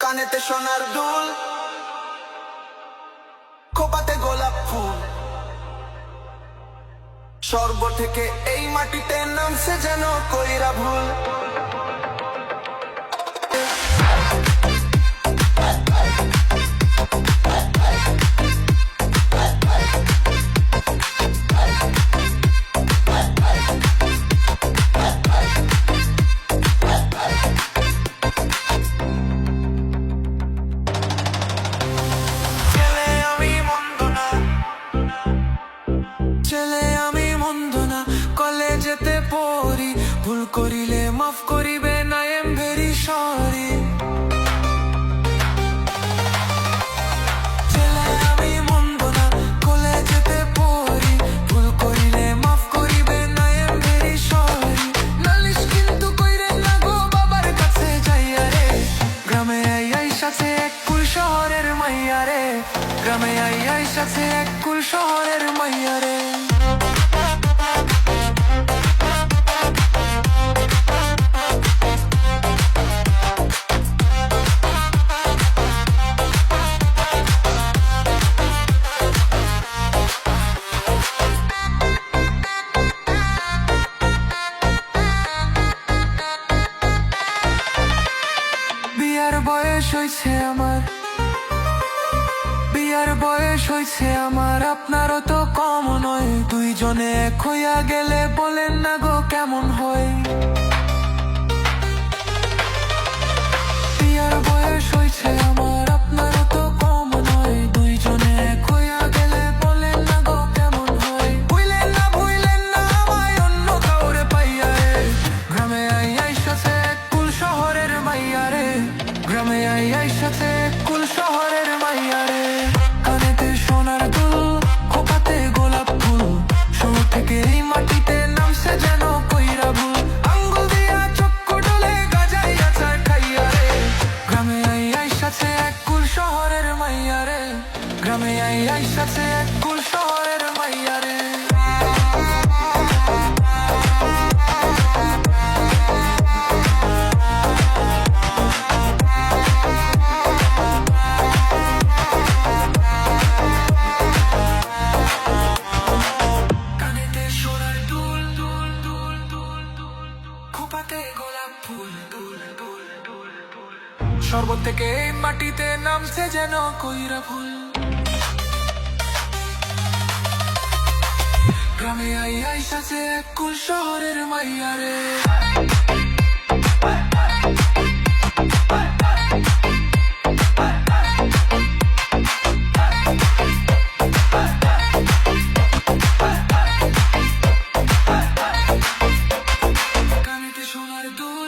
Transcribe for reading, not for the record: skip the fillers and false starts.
কানেতে সোনার দুল, খোপাতে গোলাপ ফুল। স্বর্গ থেকে এই মাটিতে নামছে যেন কইরা ভুল। ছেলে আমি মন্দ না, কলেজেতে পড়ি, ভুল করিলে মাফ করিবে না, আই এম ভেরি সরি। ছেলে আমি মন্দ না, কলেজেতে পড়ি, ভুল করিলে মাফ করিবে না, আই এম ভেরি সরি। নালিশ কিন্তু কইরেন না গো বাবার কাছে যাইয়া রে, গ্রামে আইসাছে এক কুল শহরের মাইয়া রে, গ্রামে আইসাছে এক কুল শহরের মাইয়া রে। বিয়ার বয়স হইছে আমার, বিয়ার বয়স হইছে আমার, আপনারও তো কম নয়। দুইজনে এক হইয়া গেলে বলেন না গো কেমন হয়। বিয়ার বয়স হইছে আমার, আপনারও তো কম নয়। দুইজনে এক হইয়া গেলে বলেন না গো কেমন হয়। ভুইলেন না আমায় অন্য কাউরে পাইয়া রে, গ্রামে আইসাছে এক কুল শহরের মাইয়া রে, গ্রামে আইসাছে এক কুল শহরের মাইয়া রে। কানেতে সোনার দুল, খোপাতে গোলাপ ফুল, শহর থেকে এই মাটিতে নামছে যেন কইরা ভুল। আঙ্গুল দিয়া চক্কু ডলে গাজাইয়া চা খাইয়া রে, গ্রামে আইসাছে এক কুল শহরের মাইয়া রে, গ্রামে আইসাছে এক কুল শহরের মাইয়া রে। স্বর্গ থেকে এই মাটিতে নামছে যেন কইরা ভুল। গ্রামে আইসাছে এক কুল শহরের মাইয়া রে। কানেতে সোনার দুল,